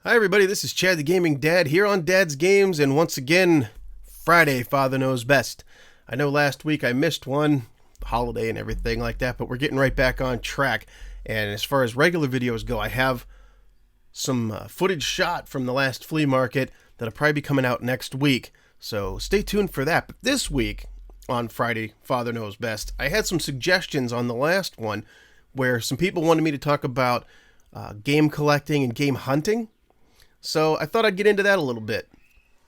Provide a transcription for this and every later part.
Hi everybody, this is Chad the Gaming Dad here on Dad's Games, and once again, Friday, Father Knows Best. I know last week I missed one, holiday and everything like that, but we're getting right back on track. And as far as regular videos go, I have some footage shot from the last flea market that'll probably be coming out next week, so stay tuned for that. But this week, on Friday, Father Knows Best, I had some suggestions on the last one where some people wanted me to talk about game collecting and game hunting. So I thought I'd get into that a little bit.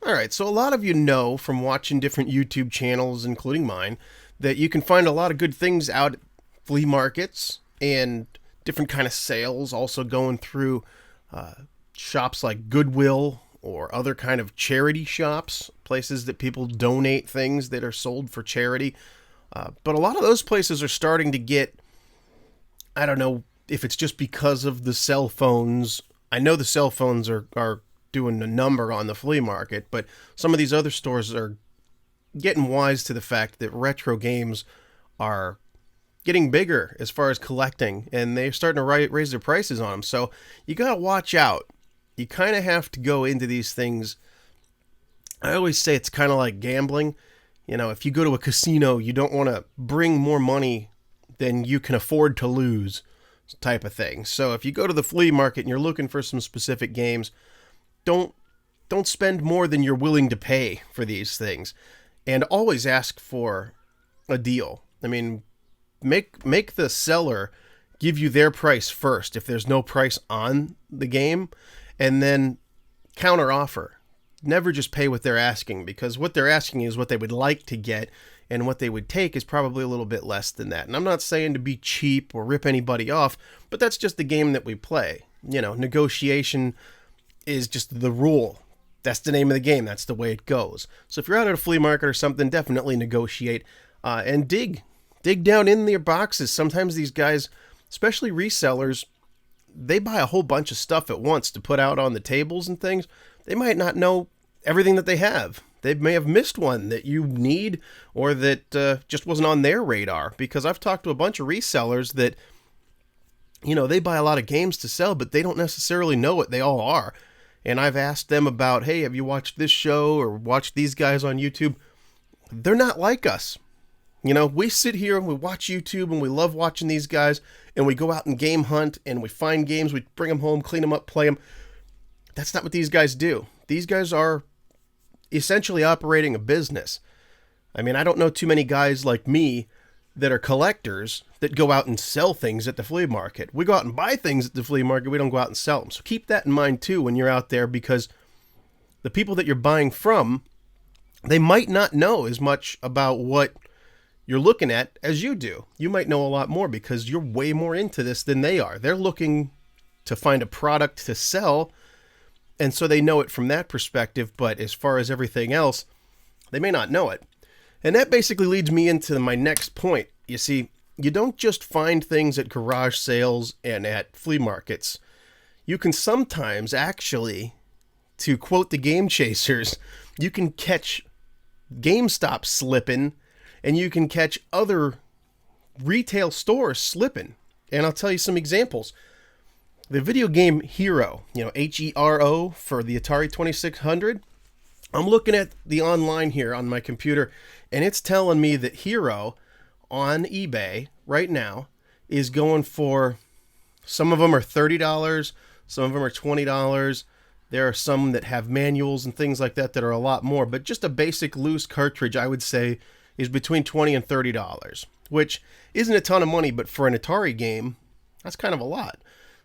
Alright, so a lot of you know from watching different YouTube channels, including mine, that you can find a lot of good things out at flea markets and different kind of sales, also going through shops like Goodwill or other kind of charity shops, places that people donate things that are sold for charity. But a lot of those places are starting to get, I don't know if it's just because of the cell phones. I know the cell phones are doing a number on the flea market, but some of these other stores are getting wise to the fact that retro games are getting bigger as far as collecting, and they're starting to raise their prices on them. So you gotta watch out. You kind of have to go into these things. I always say it's kind of like gambling. You know, if you go to a casino, you don't want to bring more money than you can afford to lose, type of thing. So if you go to the flea market and you're looking for some specific games, don't spend more than you're willing to pay for these things, and always ask for a deal. I mean, make the seller give you their price first if there's no price on the game, and then counter offer. Never just pay what they're asking, because what they're asking is what they would like to get, and what they would take is probably a little bit less than that. And I'm not saying to be cheap or rip anybody off, but that's just the game that we play. You know, negotiation is just the rule. That's the name of the game. That's the way it goes. So if you're out at a flea market or something, definitely negotiate and dig down in their boxes. Sometimes these guys, especially resellers, they buy a whole bunch of stuff at once to put out on the tables and things. They might not know everything that they have. They may have missed one that you need, or that just wasn't on their radar. Because I've talked to a bunch of resellers that, you know, they buy a lot of games to sell, but they don't necessarily know what they all are. And I've asked them about, hey, have you watched this show or watched these guys on YouTube? They're not like us. You know, we sit here and we watch YouTube and we love watching these guys, and we go out and game hunt and we find games, we bring them home, clean them up, play them. That's not what these guys do. These guys are essentially operating a business. I mean, I don't know too many guys like me that are collectors that go out and sell things at the flea market. We go out and buy things at the flea market. We don't go out and sell them. So keep that in mind too when you're out there, because the people that you're buying from, they might not know as much about what you're looking at as you do. You might know a lot more because you're way more into this than they are. They're looking to find a product to sell, and so they know it from that perspective, but as far as everything else, they may not know it. And that basically leads me into my next point. You see, you don't just find things at garage sales and at flea markets. You can sometimes actually, to quote the Game Chasers, you can catch GameStop slipping, and you can catch other retail stores slipping. And I'll tell you some examples. The video game Hero, you know, Hero for the Atari 2600. I'm looking at the online here on my computer, and it's telling me that Hero on eBay right now is going for, some of them are $30, some of them are $20. There are some that have manuals and things like that that are a lot more, but just a basic loose cartridge, I would say, is between $20 and $30, which isn't a ton of money, but for an Atari game, that's kind of a lot.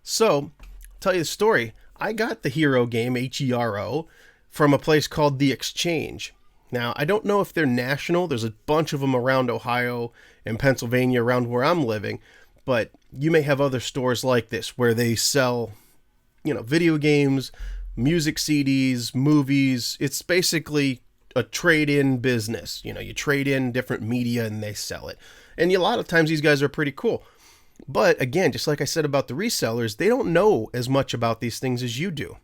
So, I'll tell you the story. I got the Hero game, Hero, from a place called The Exchange. Now, I don't know if they're national. There's a bunch of them around Ohio and Pennsylvania, around where I'm living, but you may have other stores like this where they sell, you know, video games, music CDs, movies. It's basically a trade-in business. You know, you trade in different media and they sell it. And a lot of times these guys are pretty cool. But again, just like I said about the resellers, they don't know as much about these things as you do.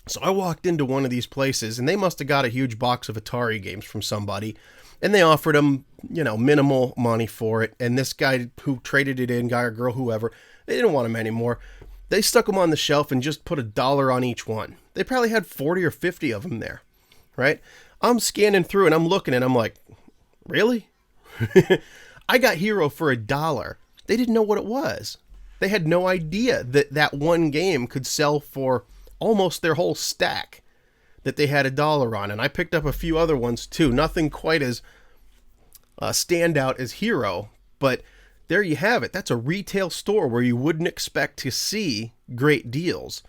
So I walked into one of these places, and they must have got a huge box of Atari games from somebody, and they offered them, you know, minimal money for it. And this guy who traded it in, guy or girl, whoever, they didn't want them anymore. They stuck them on the shelf and just put $1 on each one. They probably had 40 or 50 of them there, right? I'm scanning through and I'm looking and I'm like, really? I got Hero for $1. They didn't know what it was. They had no idea that that one game could sell for almost their whole stack that they had $1 on. And I picked up a few other ones too. Nothing quite as standout as Hero, but there you have it. That's a retail store where you wouldn't expect to see great deals.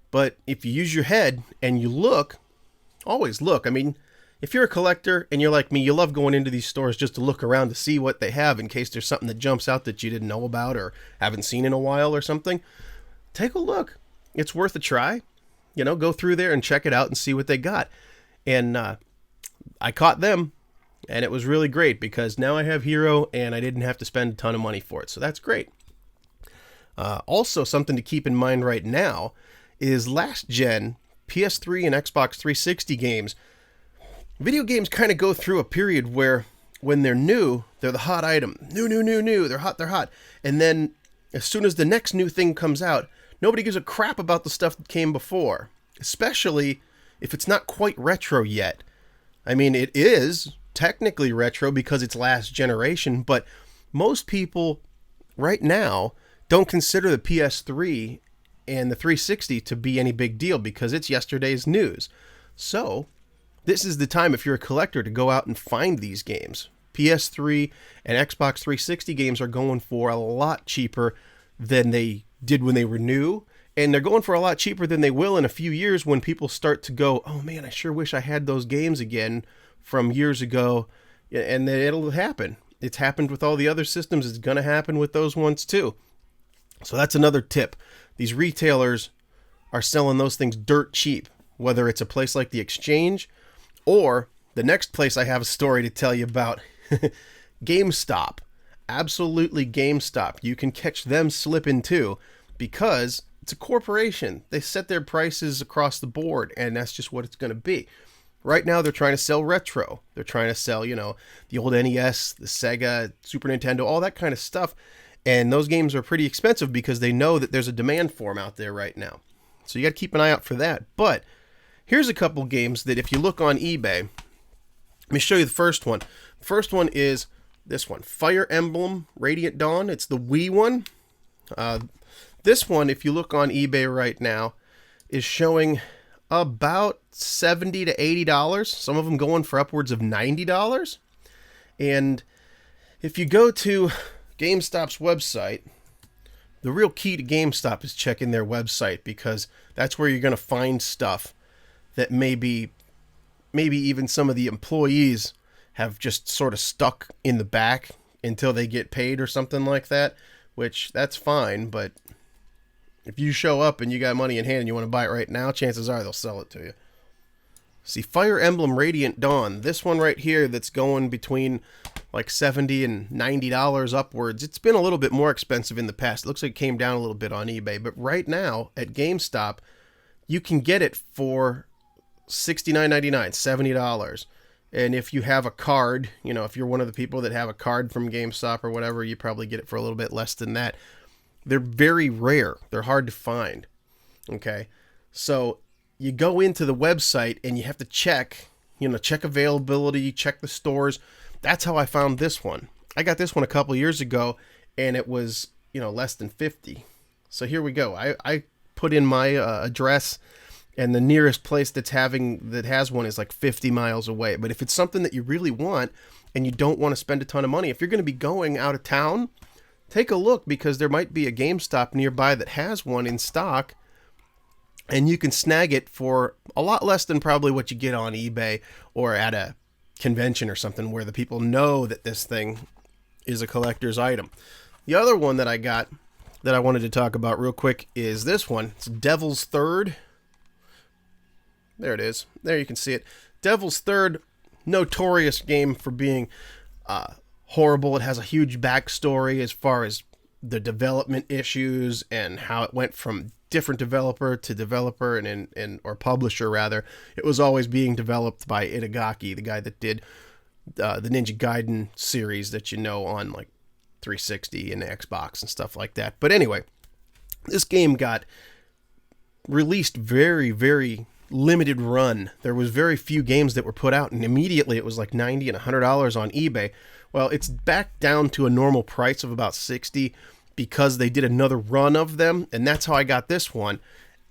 But if you use your head and you look, always look. I mean, if you're a collector and you're like me, you love going into these stores just to look around to see what they have in case there's something that jumps out that you didn't know about or haven't seen in a while or something. Take a look. It's worth a try. You know, go through there and check it out and see what they got. And I caught them, and it was really great because now I have Hero and I didn't have to spend a ton of money for it. So that's great. Also, something to keep in mind right now is last gen PS3 and Xbox 360 games. Video games kind of go through a period where when they're new, they're the hot item. New. They're hot. And then as soon as the next new thing comes out, nobody gives a crap about the stuff that came before, especially if it's not quite retro yet. I mean, it is technically retro because it's last generation, but most people right now don't consider the PS3 and the 360 to be any big deal because it's yesterday's news. So this is the time, if you're a collector, to go out and find these games. PS3 and Xbox 360 games are going for a lot cheaper than they did when they were new. And they're going for a lot cheaper than they will in a few years when people start to go, oh man, I sure wish I had those games again from years ago. And then it'll happen. It's happened with all the other systems. It's going to happen with those ones too. So that's another tip. These retailers are selling those things dirt cheap, whether it's a place like the Exchange or the next place I have a story to tell you about, GameStop. Absolutely GameStop. You can catch them slipping too because it's a corporation. They set their prices across the board and that's just what it's going to be. Right now they're trying to sell retro. They're trying to sell, you know, the old NES, the Sega, Super Nintendo, all that kind of stuff. And those games are pretty expensive because they know that there's a demand for them out there right now. So you got to keep an eye out for that. But here's a couple games that if you look on eBay, let me show you the first one. The first one is this one, Fire Emblem Radiant Dawn. It's the Wii one. This one, if you look on eBay right now, is showing about $70 to $80. Some of them going for upwards of $90. And if you go to GameStop's website, the real key to GameStop is checking their website because that's where you're going to find stuff that maybe even some of the employees have just sort of stuck in the back until they get paid or something like that, which that's fine. But if you show up and you got money in hand and you want to buy it right now, chances are they'll sell it to you. See, Fire Emblem Radiant Dawn, this one right here that's going between like $70 and $90 upwards. It's been a little bit more expensive in the past. It looks like it came down a little bit on eBay, but right now at GameStop, you can get it for $69.99, $70. And if you have a card, you know, if you're one of the people that have a card from GameStop or whatever, you probably get it for a little bit less than that. They're very rare. They're hard to find. Okay. So you go into the website and you have to check availability, check the stores. That's how I found this one. I got this one a couple years ago and it was, less than 50. So here we go. I put in my address and the nearest place that has one is like 50 miles away. But if it's something that you really want and you don't want to spend a ton of money, if you're going to be going out of town, take a look because there might be a GameStop nearby that has one in stock and you can snag it for a lot less than probably what you get on eBay or at a convention or something where the people know that this thing is a collector's item. The other one that I got that I wanted to talk about real quick is this one. It's Devil's Third. There it is. There you can see it. Devil's Third, notorious game for being horrible. It has a huge backstory as far as the development issues and how it went from different developer to developer or publisher rather. It was always being developed by Itagaki, the guy that did the Ninja Gaiden series that on like 360 and Xbox and stuff like that. But anyway, This game got released very, very limited run. There was very few games that were put out, and immediately it was like $90 and $100 on eBay. Well, it's back down to a normal price of about $60 because they did another run of them, and that's how I got this one.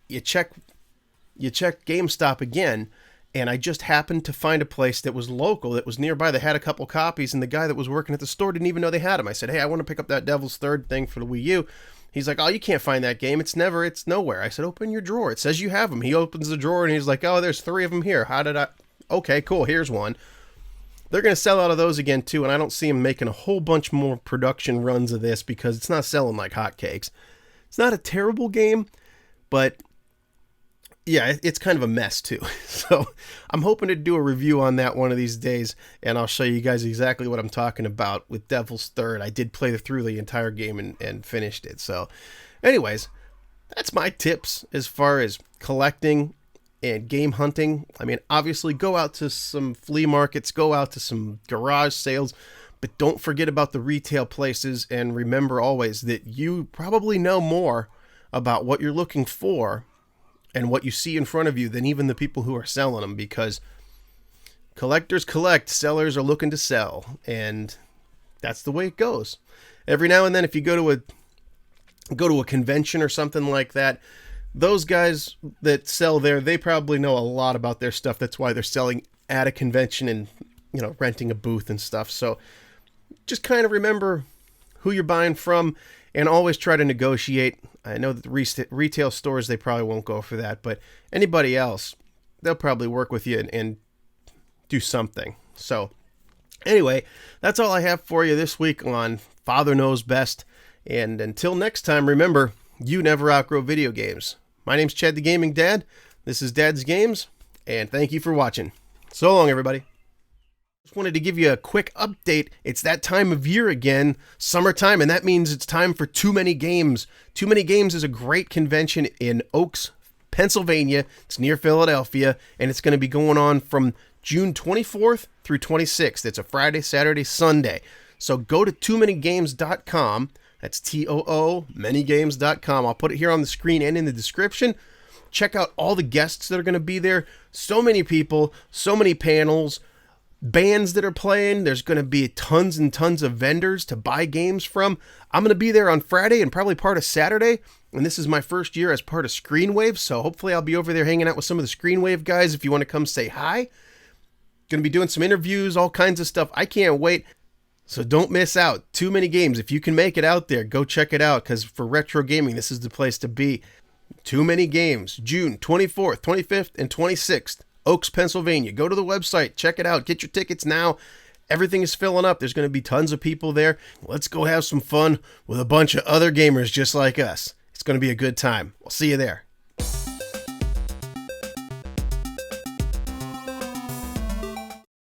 You check GameStop again, and I just happened to find a place that was local, that was nearby, that had a couple copies, and the guy that was working at the store didn't even know they had them. I said, hey, I want to pick up that Devil's Third thing for the Wii U. He's like, oh, you can't find that game. It's nowhere. I said, open your drawer. It says you have them. He opens the drawer, and he's like, oh, there's 3 of them here. Okay, cool, here's one. They're going to sell out of those again, too, and I don't see them making a whole bunch more production runs of this because it's not selling like hotcakes. It's not a terrible game, but yeah, it's kind of a mess too. So I'm hoping to do a review on that one of these days, and I'll show you guys exactly what I'm talking about with Devil's Third. I did play through the entire game and finished it. So anyways, that's my tips as far as collecting and game hunting. I mean, obviously go out to some flea markets, go out to some garage sales, but don't forget about the retail places, and remember always that you probably know more about what you're looking for and what you see in front of you than even the people who are selling them, because collectors collect, sellers are looking to sell, and that's the way it goes. Every now and then, if you go to a convention or something like that, those guys that sell there, they probably know a lot about their stuff. That's why they're selling at a convention and, renting a booth and stuff. So just kind of remember who you're buying from, and always try to negotiate. I know that the retail stores, they probably won't go for that, but anybody else, they'll probably work with you and do something. So anyway, that's all I have for you this week on Father Knows Best. And until next time, remember, you never outgrow video games. My name's Chad the Gaming Dad. This is Dad's Games, and thank you for watching. So long, everybody. Just wanted to give you a quick update. It's that time of year again, summertime, and that means it's time for Too Many Games. Too Many Games is a great convention in Oaks, Pennsylvania. It's near Philadelphia, and it's going to be going on from June 24th through 26th. It's a Friday, Saturday, Sunday. So go to toomanygames.com. That's TOO, manygames.com. I'll put it here on the screen and in the description. Check out all the guests that are going to be there. So many people, so many panels, bands that are playing. There's going to be tons and tons of vendors to buy games from. I'm going to be there on Friday and probably part of Saturday. And this is my first year as part of Screenwave. So hopefully I'll be over there hanging out with some of the Screenwave guys if you want to come say hi. Going to be doing some interviews, all kinds of stuff. I can't wait. So don't miss out. Too Many Games. If you can make it out there, go check it out, because for retro gaming, this is the place to be. Too Many Games, June 24th, 25th, and 26th, Oaks, Pennsylvania. Go to the website, check it out, get your tickets now. Everything is filling up. There's going to be tons of people there. Let's go have some fun with a bunch of other gamers just like us. It's going to be a good time. We'll see you there.